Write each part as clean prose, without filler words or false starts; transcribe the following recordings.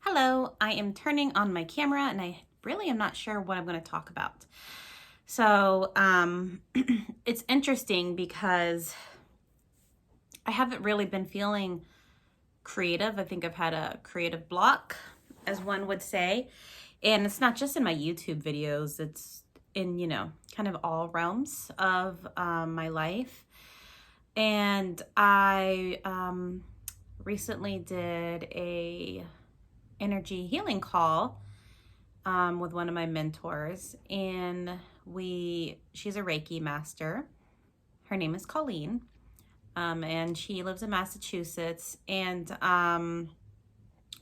Hello, I am turning on my camera and I really am not sure what I'm going to talk about. So, it's interesting because I haven't really been feeling creative. I think I've had a creative block, as one would say. And it's not just in my YouTube videos, it's in, kind of all realms of my life. And I recently did a energy healing call with one of my mentors, and she's a Reiki master. Her name is Colleen, and she lives in Massachusetts. And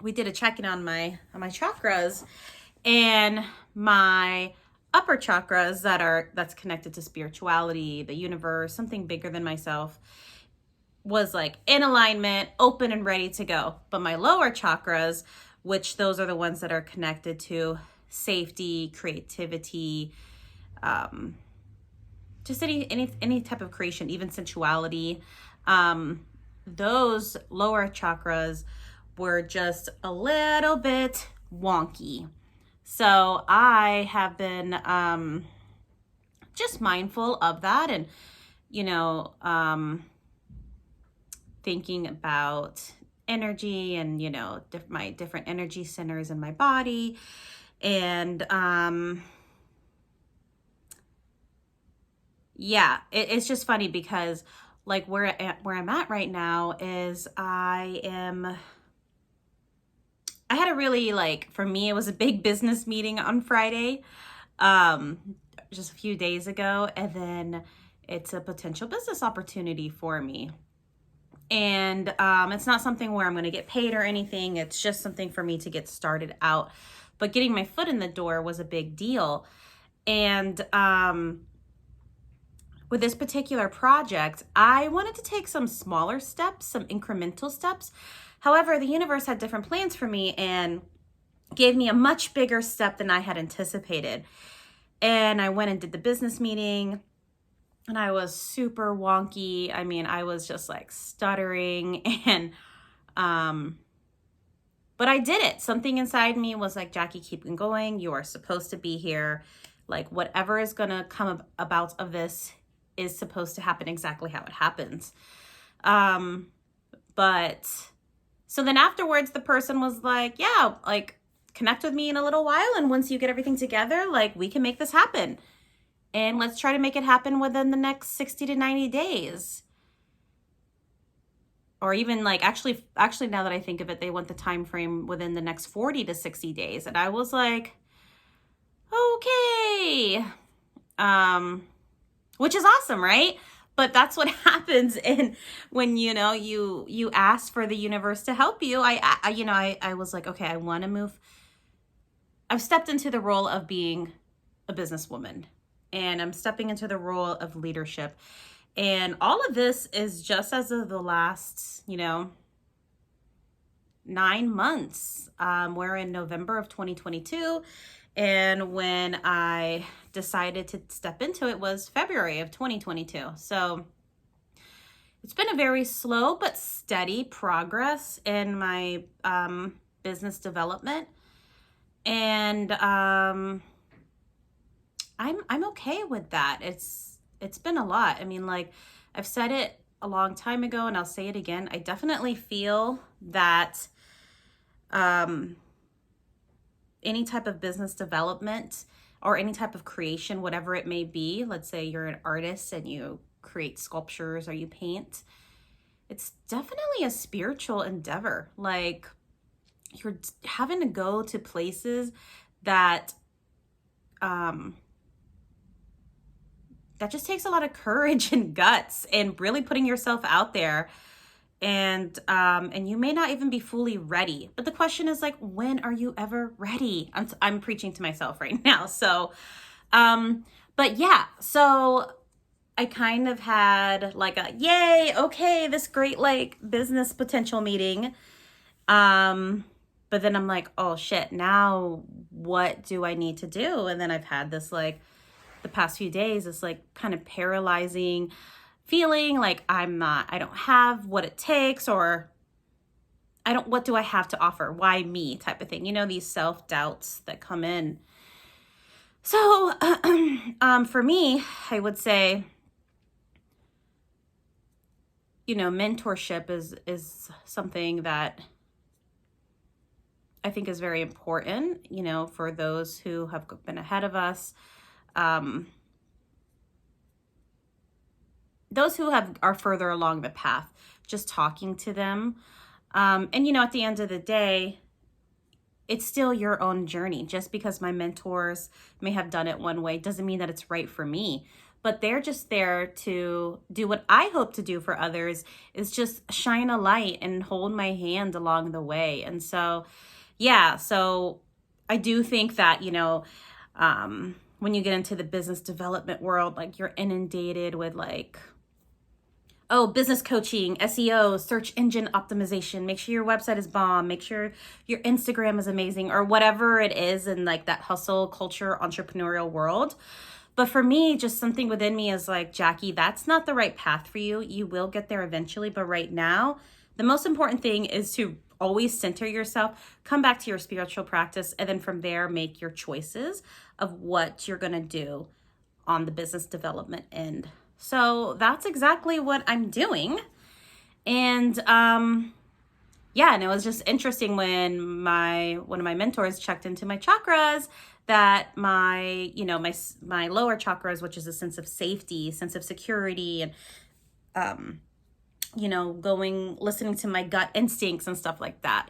we did a check-in on my chakras, and my upper chakras that's connected to spirituality, the universe, something bigger than myself, was like in alignment, open and ready to go. But my lower chakras, which those are the ones that are connected to safety, creativity, just any type of creation, even sensuality. Those lower chakras were just a little bit wonky. So I have been just mindful of that, and thinking about energy and my different energy centers in my body. And it's just funny because like where I'm at right now is I had a really, like, for me it was a big business meeting on Friday, just a few days ago, and then it's a potential business opportunity for me. And it's not something where I'm going to get paid or anything. It's just something for me to get started out. But getting my foot in the door was a big deal. And with this particular project, I wanted to take some smaller steps, some incremental steps. However, the universe had different plans for me and gave me a much bigger step than I had anticipated. And I went and did the business meeting, and I was super wonky. I mean, I was just like stuttering, and but I did it. Something inside me was like, Jackie, keep going. You are supposed to be here. Like, whatever is going to come about of this is supposed to happen exactly how it happens. But so then afterwards, the person was like, yeah, like, connect with me in a little while. And once you get everything together, like, we can make this happen. And let's try to make it happen within the next 60 to 90 days. Or even like, actually, now that I think of it, they want the time frame within the next 40 to 60 days. And I was like, okay, which is awesome, right? But that's what happens when you ask for the universe to help you. I was like, okay, I want to move. I've stepped into the role of being a businesswoman, and I'm stepping into the role of leadership. And all of this is just as of the last, 9 months. We're in November of 2022. And when I decided to step into it was February of 2022. So it's been a very slow but steady progress in my business development. And I'm okay with that. It's been a lot. I mean, like, I've said it a long time ago, and I'll say it again. I definitely feel that any type of business development or any type of creation, whatever it may be, let's say you're an artist and you create sculptures or you paint, it's definitely a spiritual endeavor. Like, you're having to go to places that that just takes a lot of courage and guts and really putting yourself out there. And you may not even be fully ready. But the question is, like, when are you ever ready? I'm preaching to myself right now. So, but yeah, so I kind of had like a, yay, okay, this great, like, business potential meeting. But then I'm like, oh shit, now what do I need to do? And then I've had this, like, the past few days, this like kind of paralyzing feeling like I don't have what it takes, or what do I have to offer? Why me type of thing? You know, these self-doubts that come in. So for me, I would say, you know, mentorship is something that I think is very important, you know, for those who have been ahead of us. Those who are further along the path, just talking to them. And, you know, at the end of the day, it's still your own journey. Just because my mentors may have done it one way doesn't mean that it's right for me. But they're just there to do what I hope to do for others, is just shine a light and hold my hand along the way. And so, yeah, so I do think that, you know, when you get into the business development world, like you're inundated with like, oh, business coaching, SEO, search engine optimization, make sure your website is bomb, make sure your Instagram is amazing, or whatever it is in like that hustle culture, entrepreneurial world. But for me, just something within me is like, Jackie, that's not the right path for you. You will get there eventually. But right now, the most important thing is to always center yourself, come back to your spiritual practice, and then from there, make your choices of what you're going to do on the business development end. So that's exactly what I'm doing. And yeah, and it was just interesting when one of my mentors checked into my chakras, that my, you know, my lower chakras, which is a sense of safety, sense of security, and you know, listening to my gut instincts and stuff like that,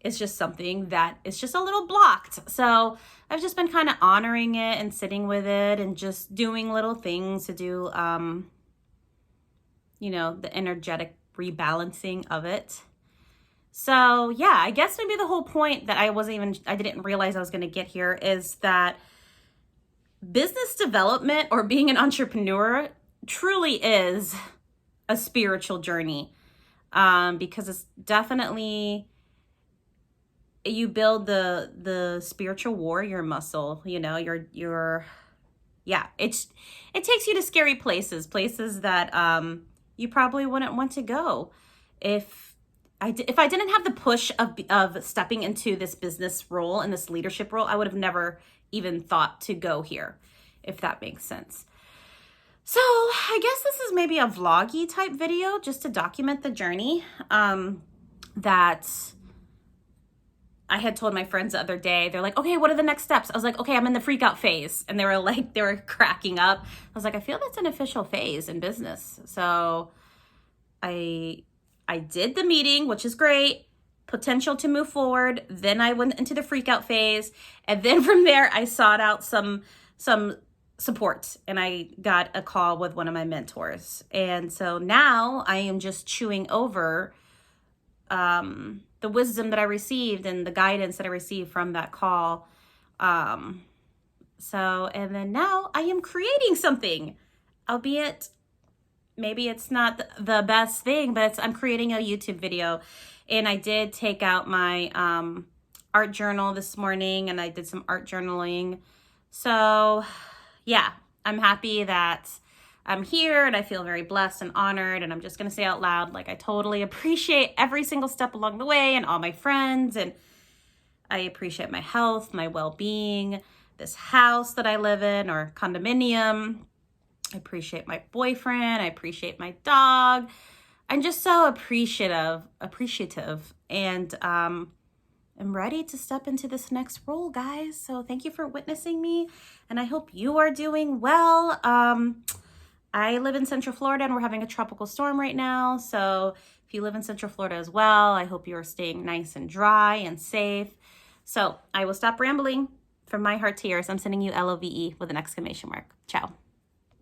it's just something that is just a little blocked. So I've just been kind of honoring it and sitting with it and just doing little things to do, you know, the energetic rebalancing of it. So yeah, I guess maybe the whole point that I didn't realize I was going to get here is that business development, or being an entrepreneur, truly is a spiritual journey, because it's definitely, you build the spiritual warrior muscle, you know, yeah, it takes you to scary places that you probably wouldn't want to go. If I didn't have the push of stepping into this business role and this leadership role, I would have never even thought to go here, if that makes sense. So I guess this is maybe a vloggy type video, just to document the journey that I had told my friends the other day. They're like, okay, what are the next steps? I was like, okay, I'm in the freak out phase. And they were cracking up. I was like, I feel that's an official phase in business. So I did the meeting, which is great, potential to move forward. Then I went into the freak out phase. And then from there, I sought out some support, and I got a call with one of my mentors. And so now I am just chewing over the wisdom that I received and the guidance that I received from that call. And then now I am creating something, albeit maybe it's not the best thing, but I'm creating a YouTube video. And I did take out my art journal this morning, and I did some art journaling. So yeah, I'm happy that I'm here, and I feel very blessed and honored. And I'm just going to say out loud, like, I totally appreciate every single step along the way and all my friends. And I appreciate my health, my well-being, this house that I live in, or condominium. I appreciate my boyfriend. I appreciate my dog. I'm just so appreciative. And I'm ready to step into this next role, guys. So thank you for witnessing me, and I hope you are doing well. I live in Central Florida, and we're having a tropical storm right now. So if you live in Central Florida as well, I hope you are staying nice and dry and safe. So I will stop rambling. From my heart to yours, I'm sending you L.O.V.E with an exclamation mark. Ciao.